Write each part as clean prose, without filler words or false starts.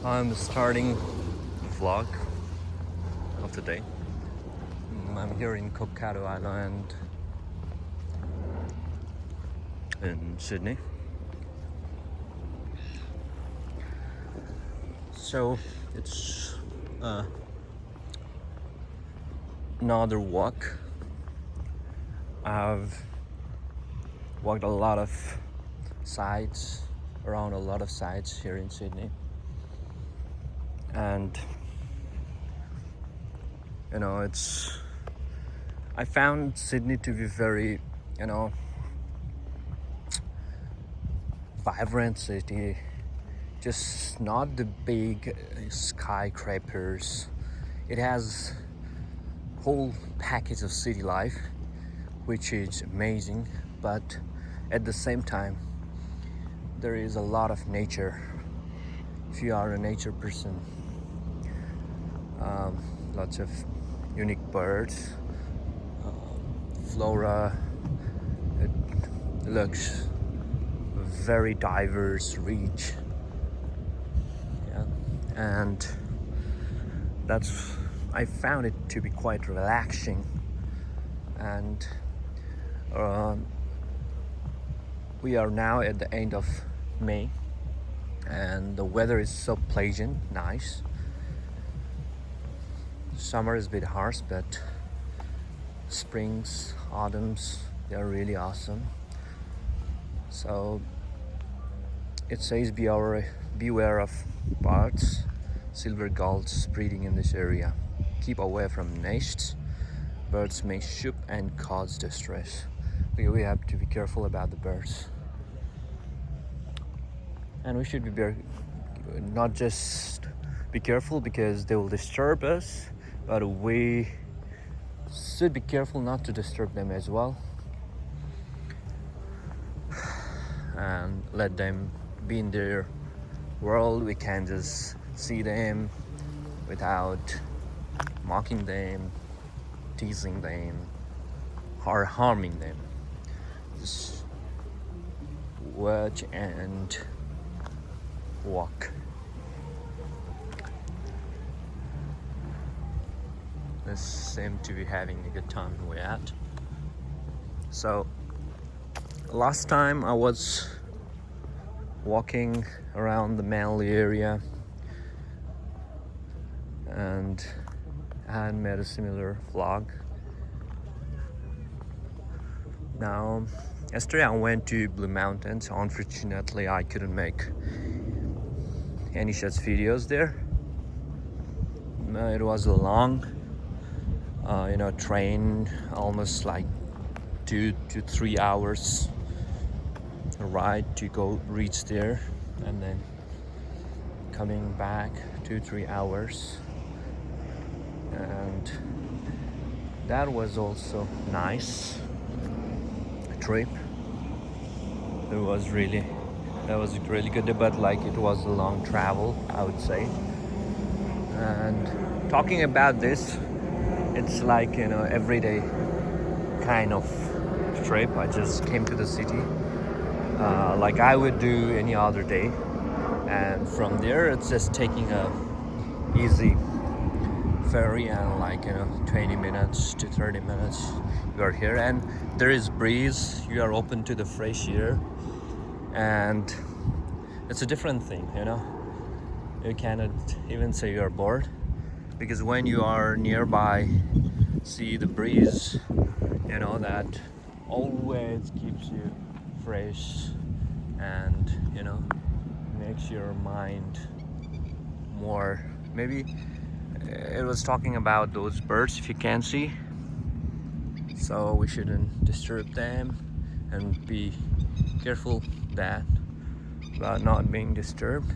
I'm starting vlog of the day. I'm here in Cockatoo Island in Sydney. So it's another walk. I've walked a lot of sites, around a lot of sites here in Sydney. And I found Sydney to be very, vibrant city. Just not the big skyscrapers. It has whole package of city life, which is amazing, but at the same time, there is a lot of nature. If you are a nature person, lots of unique birds, flora. It looks very diverse, rich, and I found it to be quite relaxing. And we are now at the end of May, and the weather is so pleasant, nice. Summer is a bit harsh, but springs, autumns, they are really awesome. So it says beware of birds, silver gulls breeding in this area. Keep away from nests. Birds may shoot and cause distress. We have to be careful about the birds. And we should be not just be careful because they will disturb us, but we should be careful not to disturb them as well. And let them be in their world. We can just see them without mocking them, teasing them, or harming them. Just watch and walk. They seem to be having a good time we're at. So last time I was walking around the Manly area, and I had made a similar vlog. Now, yesterday I went to Blue Mountains. Unfortunately, I couldn't make any such videos there. It was a long, train, almost like 2 to 3 hours ride to go reach there, and then coming back 2-3 hours. And that was also nice trip. That was really good, but like it was a long travel, I would say. And talking about this, it's like everyday kind of trip. I just came to the city like I would do any other day, and from there it's just taking a easy ferry, and 20 minutes to 30 minutes you are here, and there is breeze. You are open to the fresh air, and it's a different thing. You cannot even say you are bored, because when you are nearby, see the breeze, that always keeps you fresh, and makes your mind more. Maybe it was talking about those birds, if you can see, so we shouldn't disturb them and be careful about not being disturbed.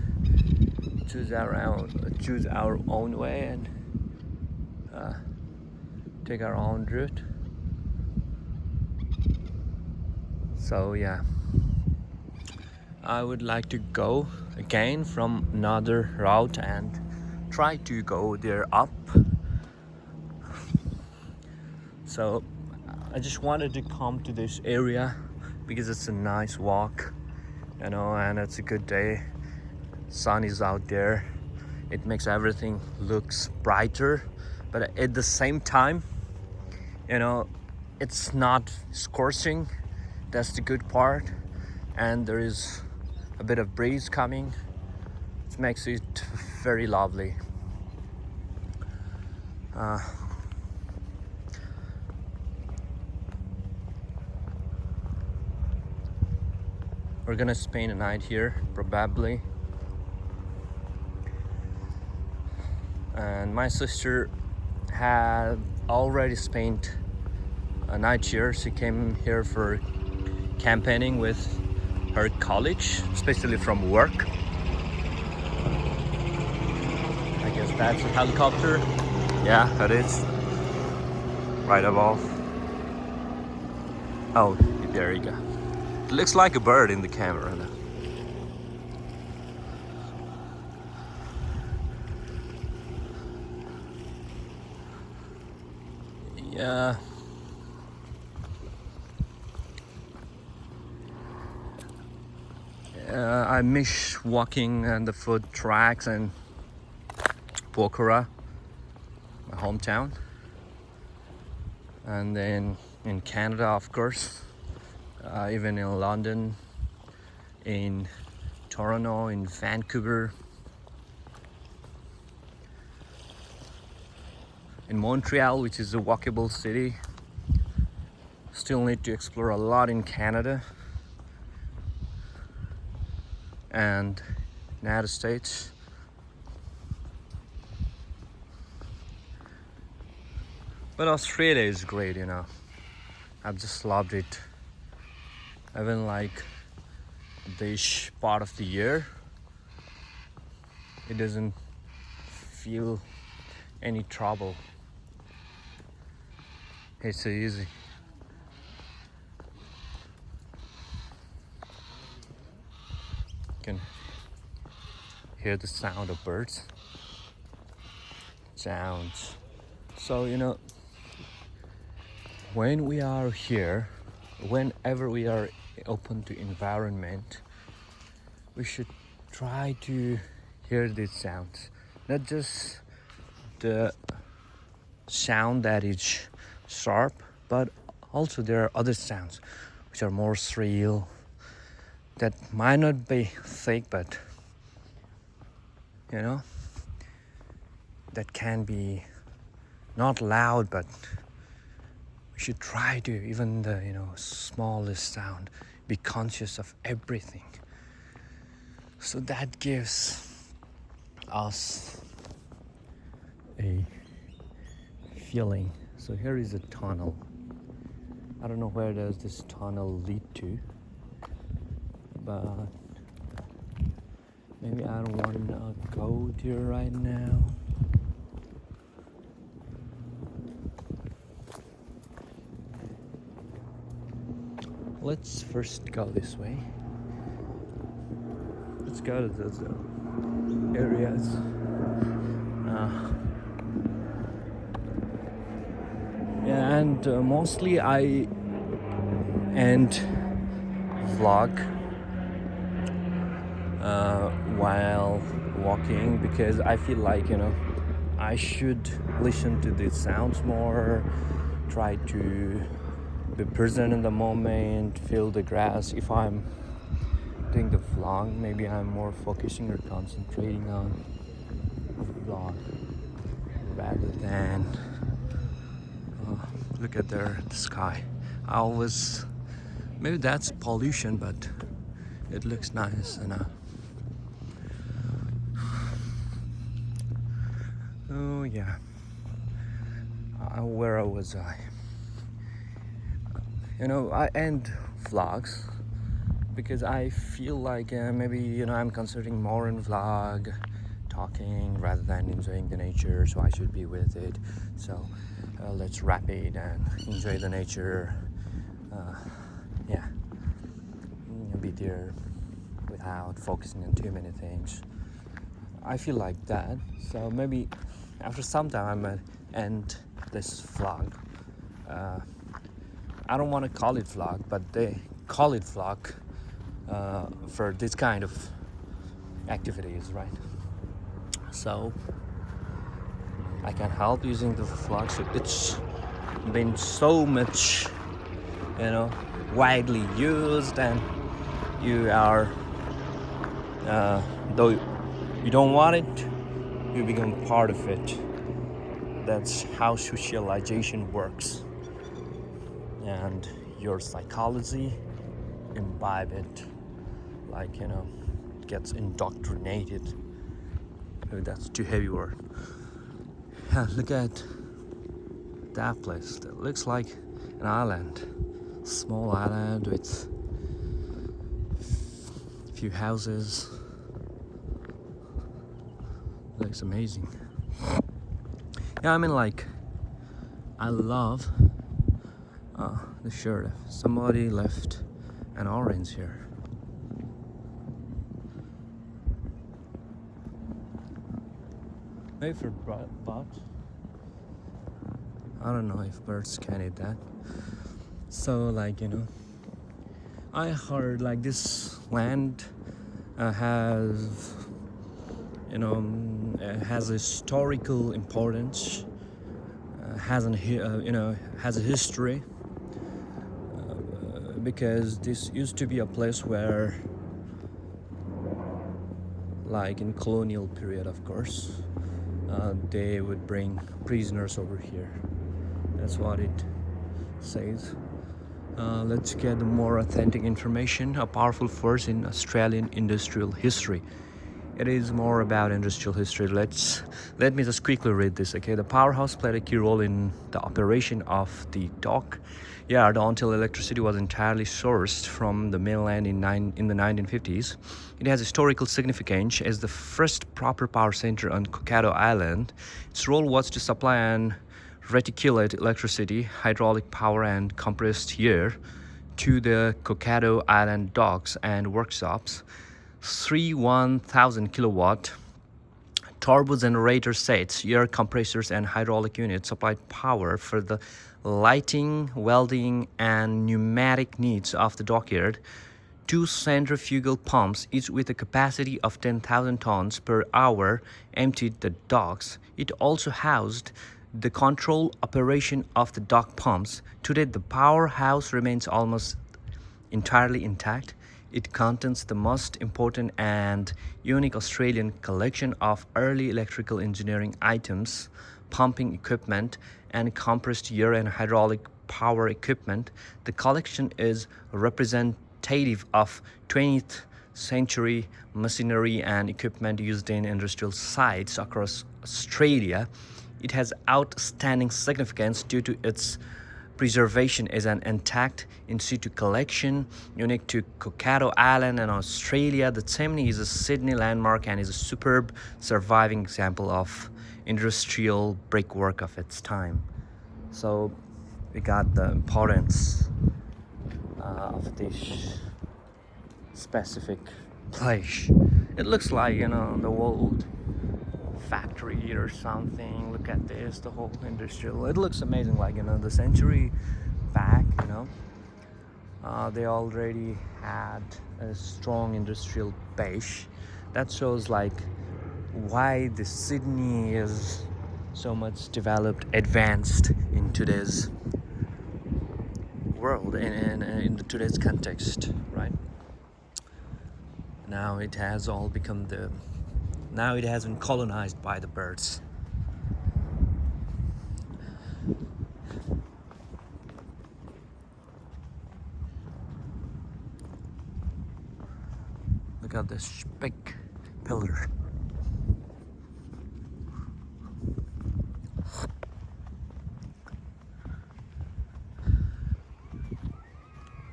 Choose our own way and take our own route. So yeah, I would like to go again from another route and try to go there up. So I just wanted to come to this area because it's a nice walk, and it's a good day. Sun is out there. It makes everything looks brighter, but at the same time, you know, it's not scorching. That's the good part. And there is a bit of breeze coming. It makes it very lovely. We're gonna spend a night here, probably. And my sister had already spent a night here. She came here for campaigning with her college, especially from work. I guess that's a helicopter. Yeah, it is. Right above. Oh, there you go. It looks like a bird in the camera now. Yeah. I miss walking on the food tracks and Pokhara, my hometown. And then in Canada, of course, even in London, in Toronto, in Vancouver, in Montreal, which is a walkable city. Still need to explore a lot in Canada and United States. But Australia is great, you know. I've just loved it. Even like this part of the year, it doesn't feel any trouble. It's so easy. You can hear the sound of birds. Sounds. So, you know, when we are here, whenever we are open to environment, we should try to hear these sounds. Not just the sound that is sharp, but also there are other sounds which are more shrill, that might not be thick, but you know, that can be not loud, but we should try to, even the smallest sound, be conscious of everything. So that gives us a feeling. So here is a tunnel. I don't know where does this tunnel lead to, but maybe I don't want to go there right now. Let's first go this way. Let's go to those areas. Yeah, and mostly I end vlog while walking, because I feel like I should listen to the sounds more, try to be present in the moment, feel the grass. If I'm doing the vlog, maybe I'm more focusing or concentrating on the vlog rather than look at the sky. I always, maybe that's pollution, but it looks nice enough. Oh yeah, where was I? I end vlogs because I feel like maybe I'm concentrating more in vlog, talking rather than enjoying the nature, so I should be with it. So let's wrap it and enjoy the nature. Yeah, be there without focusing on too many things. I feel like that. So maybe after some time I might end this vlog. I don't want to call it vlog, but they call it vlog for this kind of activities, right? So I can help using the flagship. It's been so much, widely used, and you are, though you don't want it, you become part of it. That's how socialization works, and your psychology imbibe it, gets indoctrinated. Maybe that's too heavy word. Yeah, look at that place. That looks like an island, small island with a few houses. Looks amazing. Yeah, I love the shirt. Somebody left an orange here. Maybe for birds. I don't know if birds can eat that. So I heard this land has has historical importance, has a history, because this used to be a place where, in colonial period, of course, they would bring prisoners over here. That's what it says. Let's get more authentic information. A powerful force in Australian industrial history. It is more about industrial history. Let me just quickly read this. Okay, the powerhouse played a key role in the operation of the dock yard until electricity was entirely sourced from the mainland in the 1950s. It has historical significance as the first proper power center on Cockatoo Island. Its role was to supply and reticulate electricity, hydraulic power, and compressed air to the Cockatoo Island docks and workshops. 1,000 kilowatt turbo generator sets, air compressors, and hydraulic units supplied power for the lighting, welding, and pneumatic needs of the dockyard. 2 centrifugal pumps, each with a capacity of 10,000 tons per hour, emptied the docks. It also housed the control operation of the dock pumps. Today, the powerhouse remains almost entirely intact. It contains the most important and unique Australian collection of early electrical engineering items, pumping equipment, and compressed air and hydraulic power equipment. The collection is representative of 20th century machinery and equipment used in industrial sites across Australia. It has outstanding significance due to its preservation as an intact in situ collection unique to Cockatoo Island and Australia. The chimney is a Sydney landmark and is a superb surviving example of industrial brickwork of its time. So we got the importance of this specific place. It looks like the old factory or something. Look at this, the whole industrial. It looks amazing, the century back, they already had a strong industrial base. That shows why the Sydney is so much developed, advanced in today's world, in today's context, right? Now it has all become now it has been colonized by the birds. Look at this big pillar.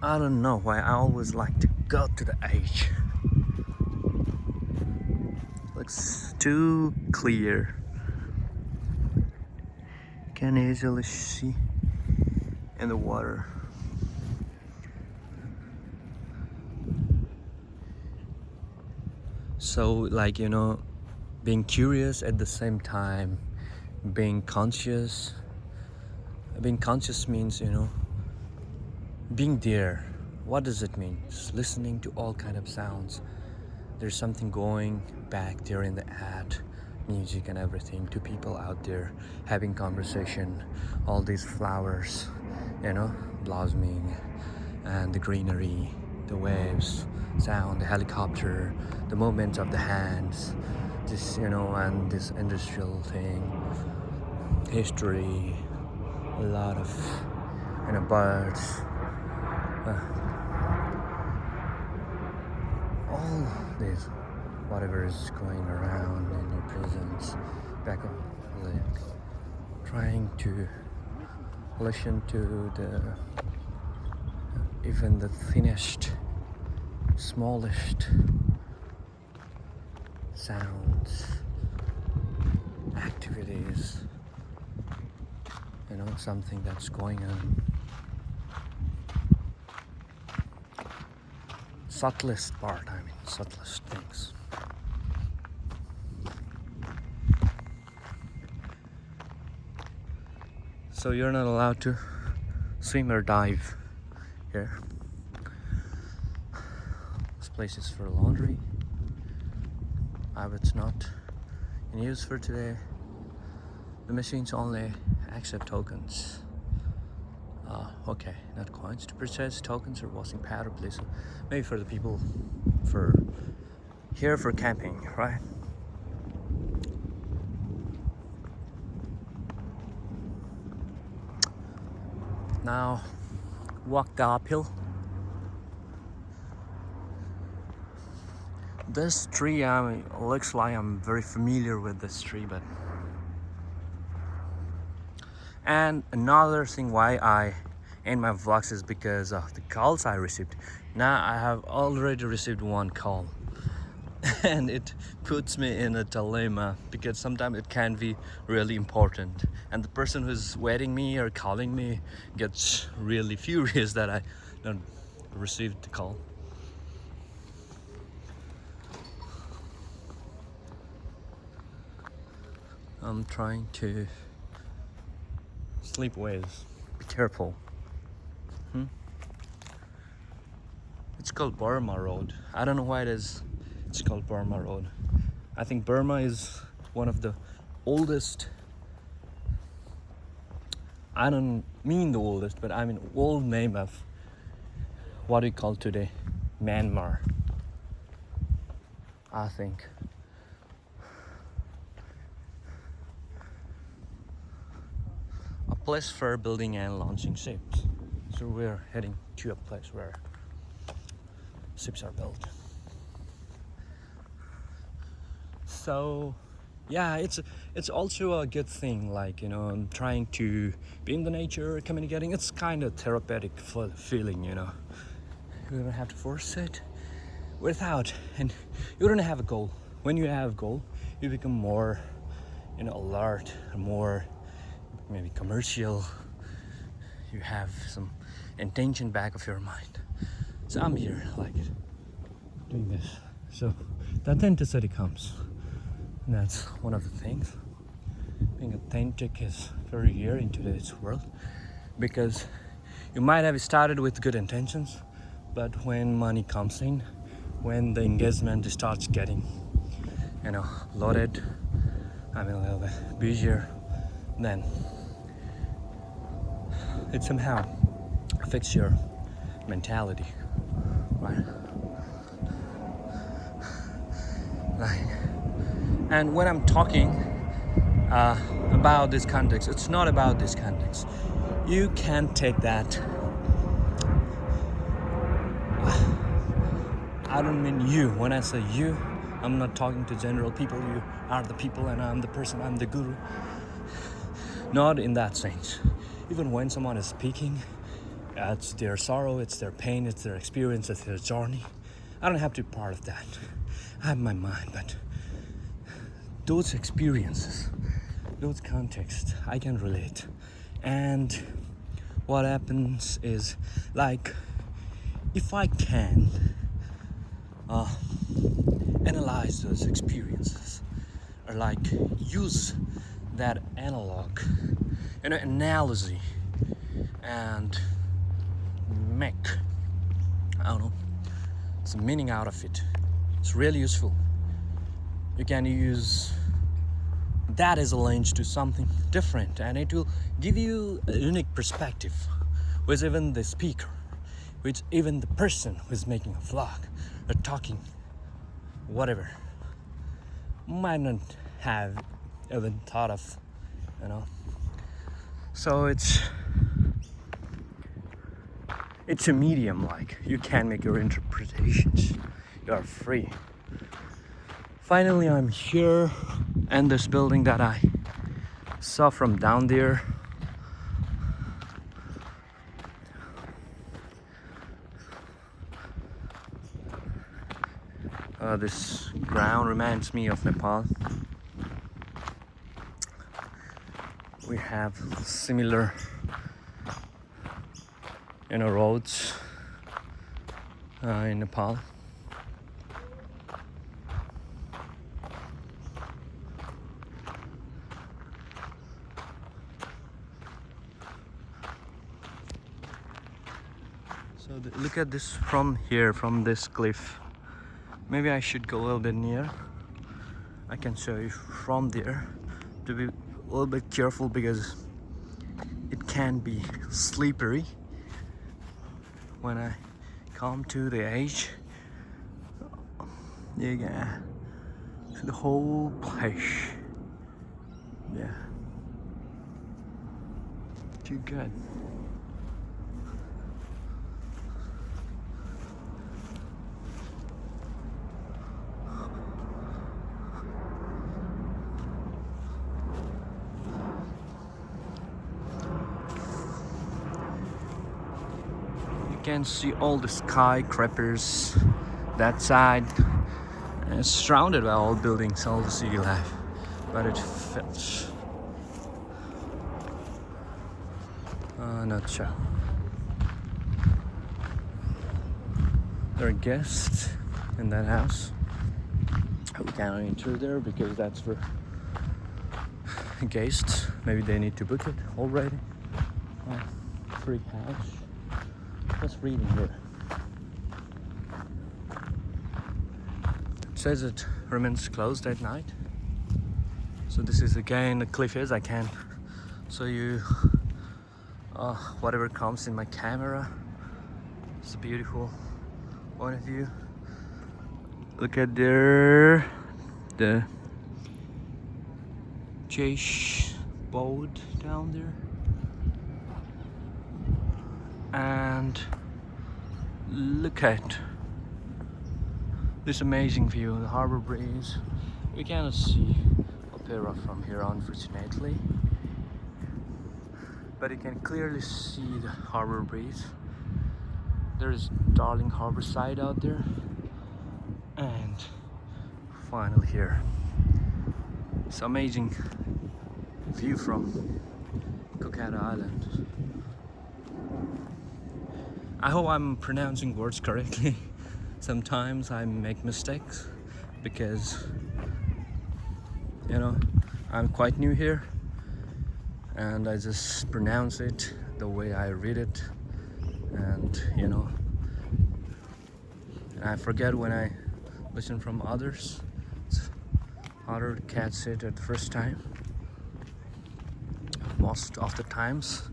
I don't know why I always like to go to the edge. Looks too clear. You can easily see in the water. So being curious at the same time being conscious. Being conscious means being there. What does it mean? Just listening to all kind of sounds. There's something going back there in the ad. music and everything, to people out there having conversation, all these flowers, you know, blossoming, and the greenery, the waves, sound, the helicopter, the movement of the hands, this, you know, and this industrial thing, history, a lot of, you know, birds, all this, whatever is going around in your presence, back of the leg, trying to listen to the even the thinnest, smallest sounds, activities, you know, something that's going on. Subtlest part, I mean, subtlest things. So you're not allowed to swim or dive here. This place is for laundry. It's not in use for today. The machines only accept tokens. Okay, not coins. To purchase tokens or washing powder, please. Maybe for the people for here for camping, right? Now walk the uphill. This tree, looks like I'm very familiar with this tree, but and another thing why I end my vlogs is because of the calls I received. Now I have already received one call and it puts me in a dilemma because sometimes it can be really important and the person who's waiting me or calling me gets really furious that I don't receive the call. I'm trying to sleep ways. Be careful. It's called Burma Road. I don't know why it's called Burma Road. I think Burma is one of the oldest, I don't mean the oldest, but I mean old name of what we call today Myanmar, I think. A place for building and launching ships. So we're heading to a place where ships are built. So yeah, it's also a good thing, like, you know, I'm trying to be in the nature, communicating. It's kind of therapeutic feeling, you know. You don't have to force it without, and you don't have a goal. When you have a goal, you become more, you know, alert, more maybe commercial. You have some intention back of your mind. So I'm here, like, doing this. So the authenticity comes. And that's one of the things. Being authentic is very rare in today's world because you might have started with good intentions, but when money comes in, when the engagement starts getting, you know, loaded, I mean a little bit busier, then it somehow affects your mentality, right? And when I'm talking about this context, it's not about this context. You can take that. I don't mean you. When I say you, I'm not talking to general people. You are the people and I'm the person, I'm the guru. Not in that sense. Even when someone is speaking, it's their sorrow, it's their pain, it's their experience, it's their journey. I don't have to be part of that. I have my mind, but those experiences, those contexts, I can relate. And what happens is, like, if I can analyze those experiences, or like use that analog, you know, analogy, and make, I don't know, some meaning out of it. It's really useful. You can use that is a lens to something different, and it will give you a unique perspective, with even the speaker, with even the person who's making a vlog or talking, whatever, might not have even thought of, you know. So it's a medium, like you can make your interpretations, you are free. Finally, I'm here, and this building that I saw from down there, this ground reminds me of Nepal. We have similar, roads in Nepal. So look at this from here, from this cliff. Maybe I should go a little bit near. I can show you from there. To be a little bit careful because it can be slippery when I come to the edge. Yeah, so the whole place. Yeah, too good. You can see all the skyscrapers that side, and it's surrounded by all buildings, all the city life, but it fits. Not sure. There are guests in that house. We cannot enter there because that's for guests. Maybe they need to book it already. Free house. Just reading here. It says it remains closed at night. So this is again the cliff is. I can show you whatever comes in my camera. It's a beautiful point of view. Look at there, the chase boat down there, and look at this amazing view, the harbor breeze. We cannot see opera from here, unfortunately, but you can clearly see the harbor breeze. There is Darling Harbor side out there, and finally here, it's amazing view from Cockatoo Island. I hope I'm pronouncing words correctly. Sometimes I make mistakes because I'm quite new here, and I just pronounce it the way I read it, and and I forget when I listen from others. It's harder to catch it at the first time. Most of the times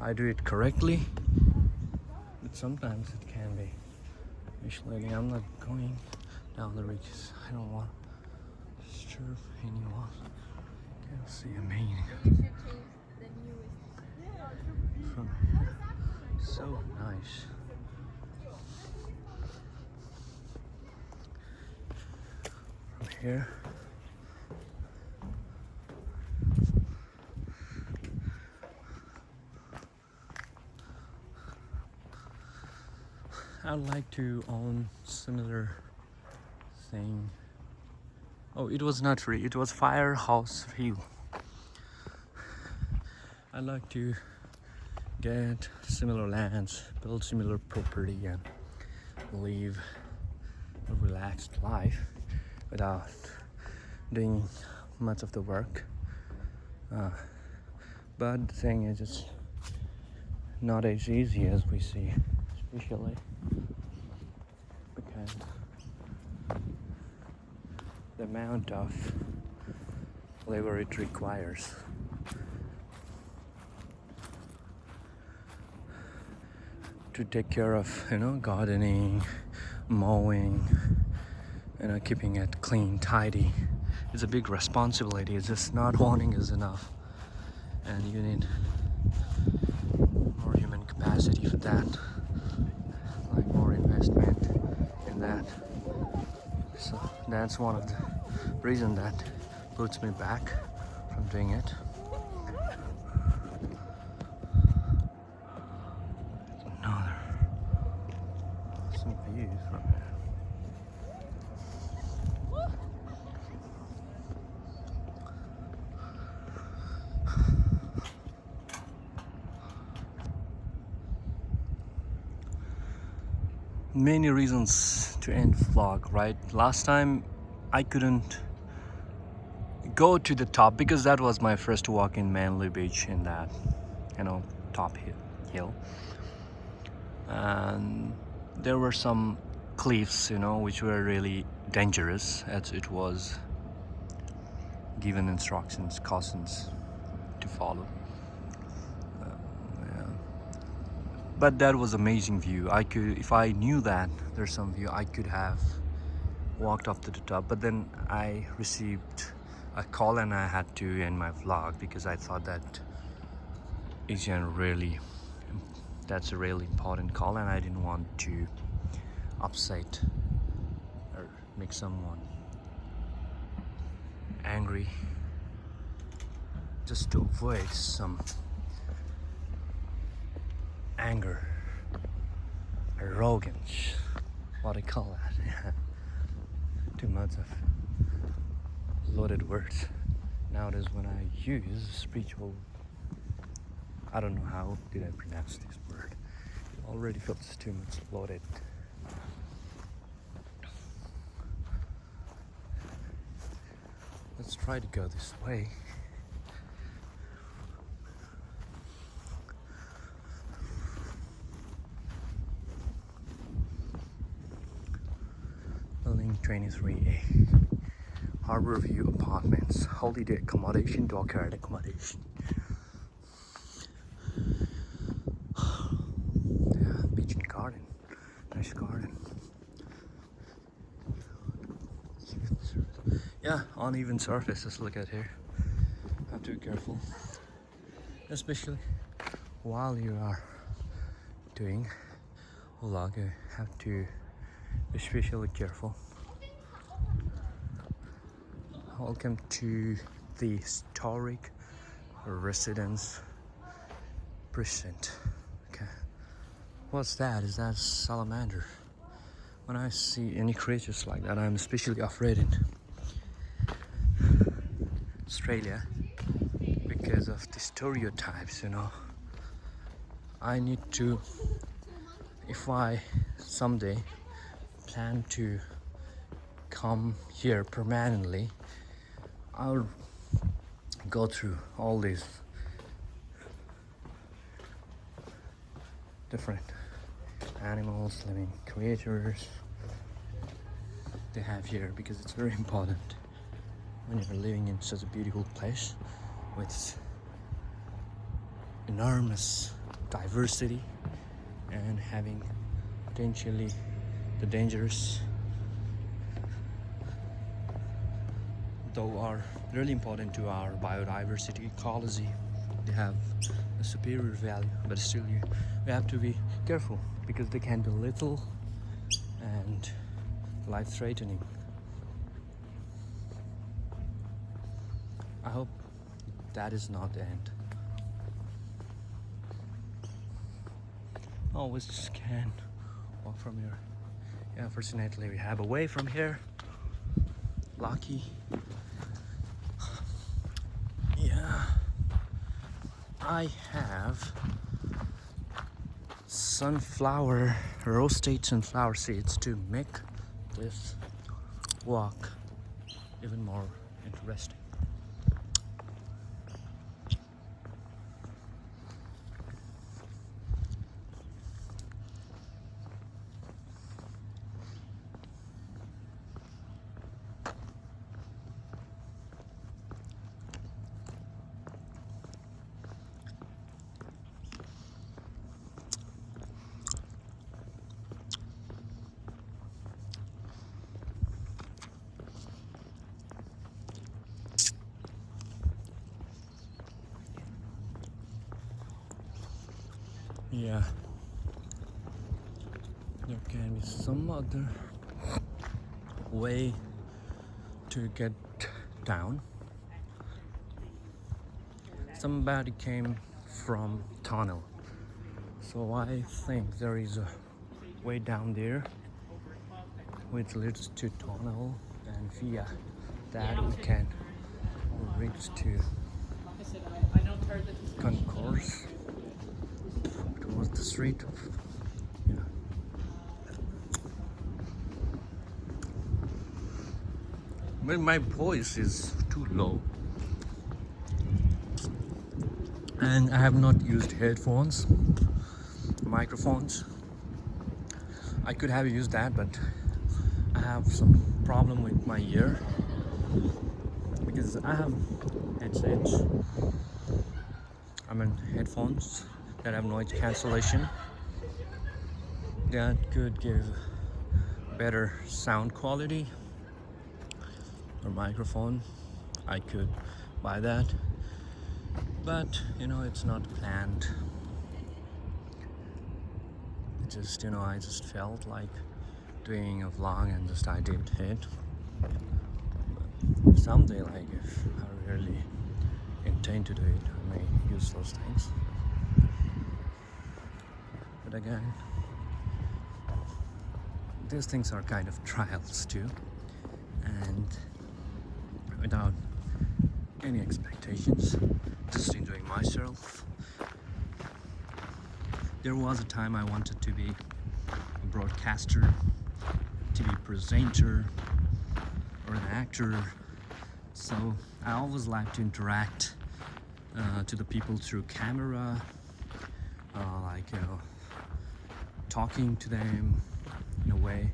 I do it correctly, but sometimes it can be misleading. I'm not going down the ridges. I don't want to disturb anyone. Can't see a meaning from here. So nice. From here, I'd like to own similar thing. Oh, it was not free. It was Firehouse Hill. I'd like to get similar lands, build similar property, and live a relaxed life without doing much of the work. But the thing is, it's not as easy as we see, especially because the amount of whatever it requires. To take care of, gardening, mowing, keeping it clean, tidy. It's a big responsibility. It's just not wanting is enough, and you need more human capacity for that, like more investment in that. So that's one of the reasons that puts me back from doing it. Another some views from here. Many reasons to end vlog, right? Last time I couldn't go to the top because that was my first walk in Manly Beach in that, top hill. And there were some cliffs, which were really dangerous, as it was given instructions, cautions to follow. But that was amazing view. If I knew that there's some view, I could have walked up to the top. But then I received a call and I had to end my vlog because I thought that's a really important call, and I didn't want to upset or make someone angry, just to avoid some anger, arrogance, what I call that. Too much of loaded words nowadays when I use spiritual. I don't know how did I pronounce this word. It already feels too much loaded. Let's try to go this way. Building 23A. Harbor View Apartments. Holiday accommodation, dockyard accommodation. Yeah, beach and garden. Nice garden. Yeah, uneven surfaces, look at here. Have to be careful. Especially while you are doing vlog, you have to be especially careful. Welcome to the historic residence precinct. Okay. What's that? Is that salamander? When I see any creatures like that, I'm especially afraid in Australia because of the stereotypes, I need to, if I someday plan to come here permanently, I'll go through all these different animals, living creatures they have here, because it's very important when you're living in such a beautiful place with enormous diversity and having potentially the dangerous, though are really important to our biodiversity ecology. They have a superior value, but still we have to be careful because they can be lethal and life-threatening. I hope that is not the end. Always can walk from here. Yeah, fortunately we have a way from here. Lucky. Yeah, I have roasted sunflower seeds to make this walk even more interesting. Yeah, there can be some other way to get down. Somebody came from tunnel, so I think there is a way down there which leads to tunnel, and via that we can reach to concourse towards the street. Yeah. But my voice is too low, and I have not used headphones, microphones. I could have used that, but I have some problem with my ear because I have headsets. I mean headphones that have noise cancellation that could give better sound quality. Or microphone, I could buy that, but it's not planned. It just I just felt like doing a vlog and just I did it. But someday, like if I really intend to do it, I may use those things. But again, these things are kind of trials too, and without any expectations, just enjoying myself. There was a time I wanted to be a broadcaster, TV presenter, or an actor. So I always like to interact to the people through camera, talking to them in a way.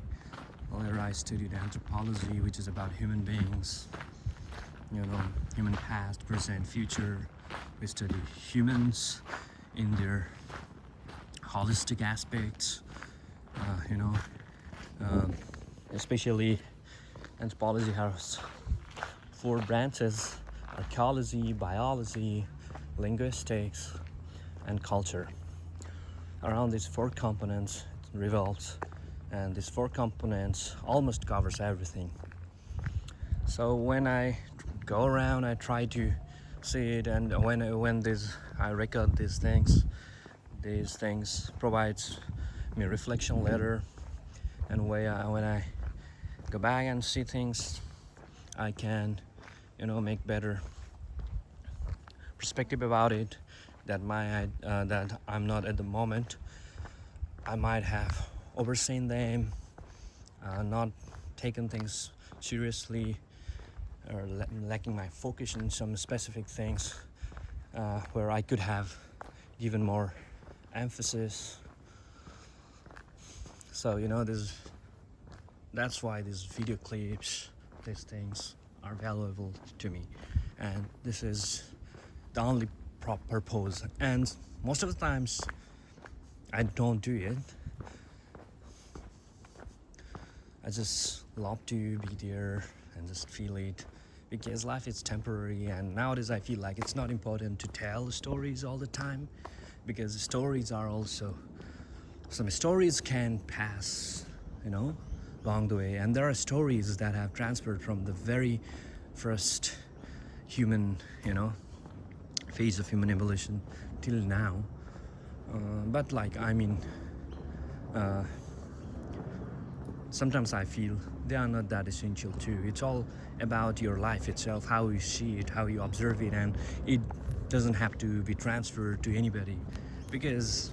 Earlier I studied anthropology, which is about human beings, human past, present, future. We study humans in their holistic aspects, especially anthropology has 4 branches: archaeology, biology, linguistics, and culture. Around these 4 components it revolves, and these 4 components almost covers everything. So when I go around, I try to see it, and when I record these things provides me a reflection later, and when I go back and see things, I can make better perspective about it. That I'm not at the moment. I might have overseen them, not taken things seriously, or lacking my focus in some specific things where I could have given more emphasis. So that's why these video clips, these things are valuable to me, and this is the only purpose. And most of the times I don't do it. I just love to be there and just feel it, because life is temporary, and nowadays I feel like it's not important to tell stories all the time, because stories are also, some stories can pass along the way, and there are stories that have transferred from the very first human phase of human evolution till now, but sometimes I feel they are not that essential too. It's all about your life itself, how you see it, how you observe it, and it doesn't have to be transferred to anybody, because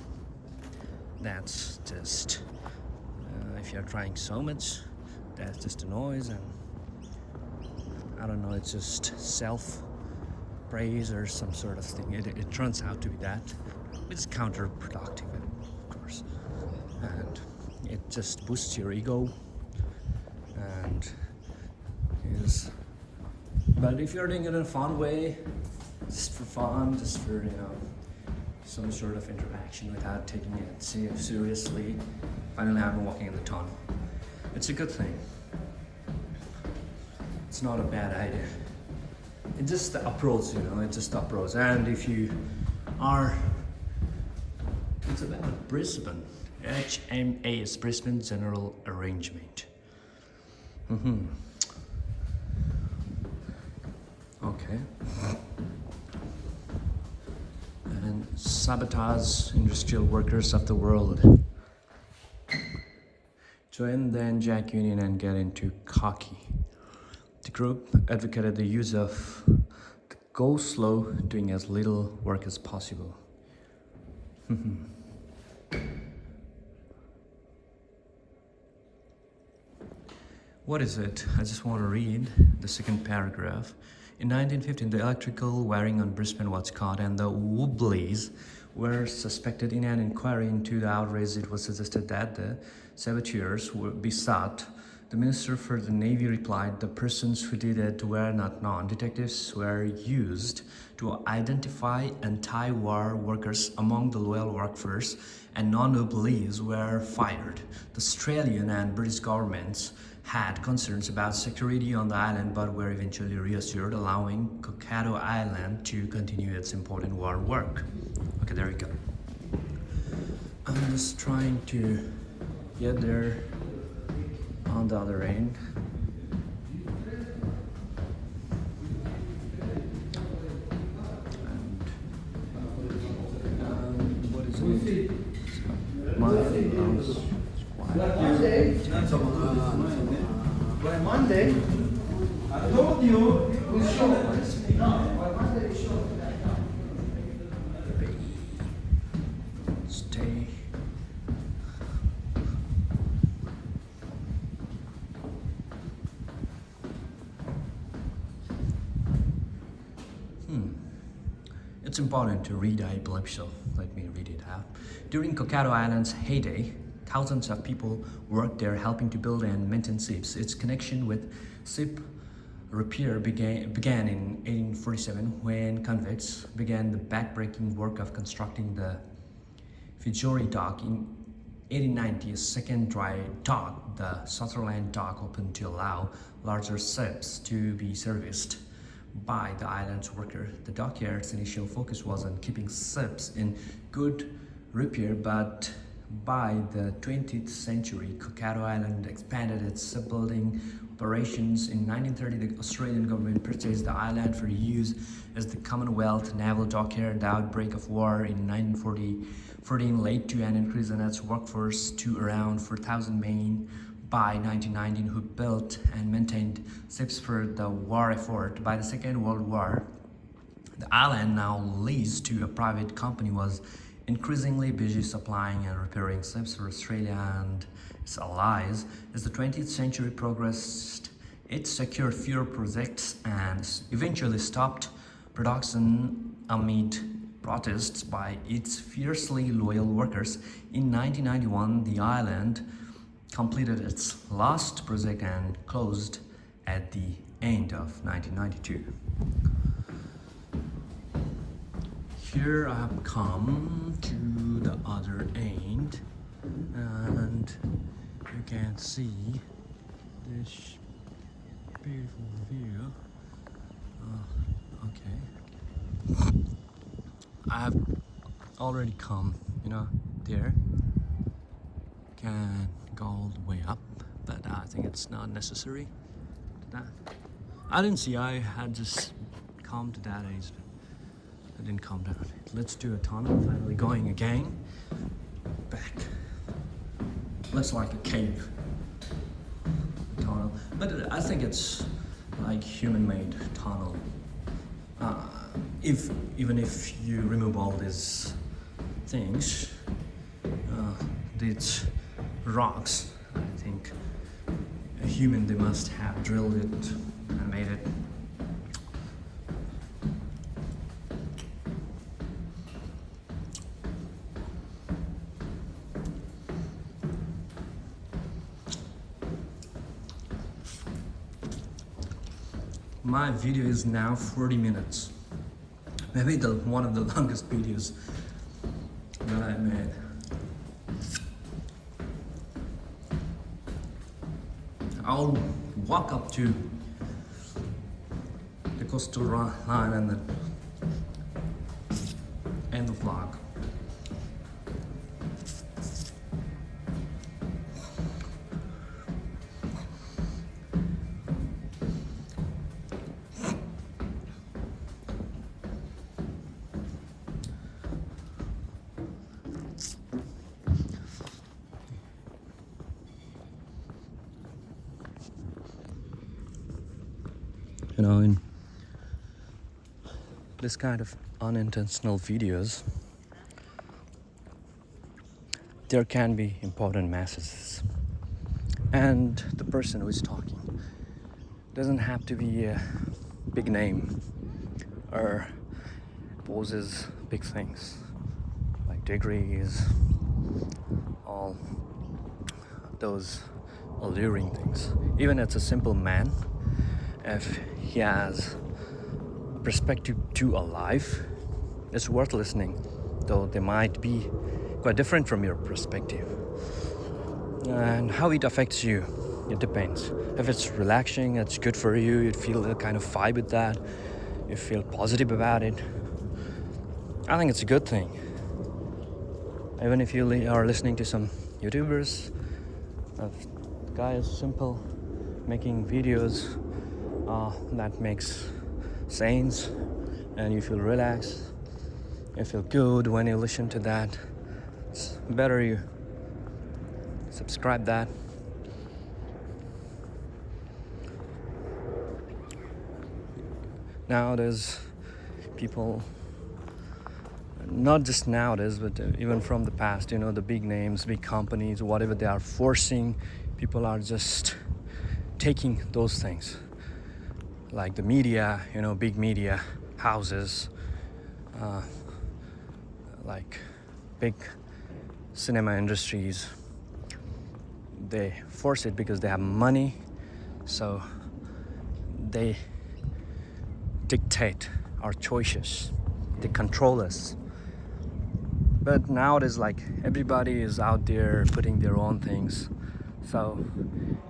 that's just if you're trying so much, that's just a noise, and I don't know, it's just self-praise or some sort of thing. It turns out to be that. It's counterproductive, of course, and it just boosts your ego, and but if you're doing it in a fun way, just for fun, just for some sort of interaction without taking it seriously, finally I'm walking in the tunnel. It's a good thing. It's not a bad idea. It's just the approach, it's just the approach. And if you are It's about Brisbane. HMA is Brisbane General Arrangement. Okay. And sabotage industrial workers of the world. Join the Jack Union and get into Cockatoo. The group advocated the use of the go slow, doing as little work as possible. What is it? I just want to read the second paragraph. In 1915, the electrical wiring on Brisbane was caught, and the Wobblies were suspected. In an inquiry into the outrage, it was suggested that the saboteurs would be sought. The Minister for the Navy replied, the persons who did it were not known. Detectives were used to identify anti-war workers among the loyal workforce, and non-Wobblies were fired. The Australian and British governments had concerns about security on the island, but were eventually reassured, allowing Cockatoo Island to continue its important war work. Okay, there we go. I'm just trying to get there on the other end. And what is it? My house. By Monday, I told you we show. By Monday we show. Stay. It's important to read, I believe so. Let me read it out. During Cockatoo Island's heyday, thousands of people worked there helping to build and maintain ships. Its connection with ship repair began in 1847 when convicts began the backbreaking work of constructing the Fijory dock. In 1890, a second dry dock, the Sutherland dock, opened to allow larger ships to be serviced by the island's worker. The dockyard's initial focus was on keeping ships in good repair, but by the 20th century, Cockatoo Island expanded its shipbuilding operations. In 1930, the Australian government purchased the island for use as the Commonwealth Naval Dockyard. The outbreak of war in 1914 led to an increase in its workforce to around 4,000 men. By 1919, who built and maintained ships for the war effort. By the Second World War, the island, now leased to a private company, was increasingly busy supplying and repairing ships for Australia and its allies. As the 20th century progressed, it secured fewer projects and eventually stopped production amid protests by its fiercely loyal workers. In 1991, the island completed its last project and closed at the end of 1992. Here I have come to the other end, and you can see this beautiful view. Okay, I have already come, there. Can go all the way up, but I think it's not necessary to that. I didn't see, I had just come to that age. I didn't come down. Let's do a tunnel, finally going again. Back. Looks like a cave. Tunnel. But I think it's like human-made tunnel. Even if you remove all these things, these rocks, I think a human, they must have drilled it and made it. My video is now 40 minutes. Maybe one of the longest videos that I made. I'll walk up to the coastal line and then end the vlog. In this kind of unintentional videos, there can be important messages, and the person who is talking doesn't have to be a big name or poses big things like degrees, all those alluring things. Even it's a simple man, if he has perspective to a life, it's worth listening, though they might be quite different from your perspective. And how it affects you, it depends. If it's relaxing, it's good for you, you feel a kind of vibe with that, you feel positive about it, I think it's a good thing. Even if you are listening to some YouTubers, the guy is simple, making videos that makes sense, and you feel relaxed, you feel good when you listen to that. It's better you subscribe that. Nowadays, people, not just nowadays, but even from the past, the big names, big companies, whatever they are forcing, people are just taking those things. Like the media, big media houses, like big cinema industries, they force it because they have money, so they dictate our choices, they control us. But nowadays, like, everybody is out there putting their own things, so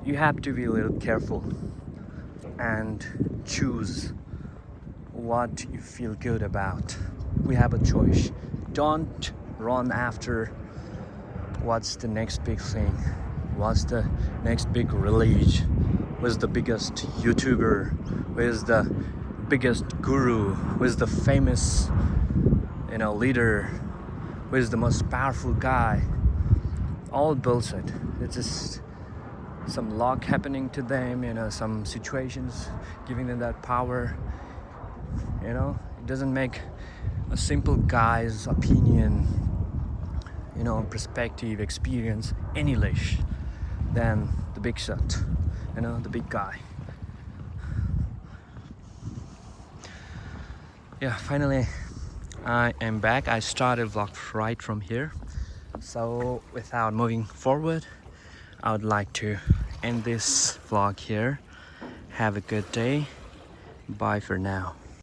you have to be a little careful and choose what you feel good about. We have a choice. Don't run after what's the next big thing, what's the next big release, who's the biggest YouTuber, who's the biggest guru, who's the famous leader, who's the most powerful guy. All bullshit. It's just some luck happening to them, some situations giving them that power. It doesn't make a simple guy's opinion, perspective, experience any less than the big shot, the big guy. Yeah, finally I am back. I started vlog right from here. So without moving forward, I would like to end this vlog here. Have a good day. Bye for now.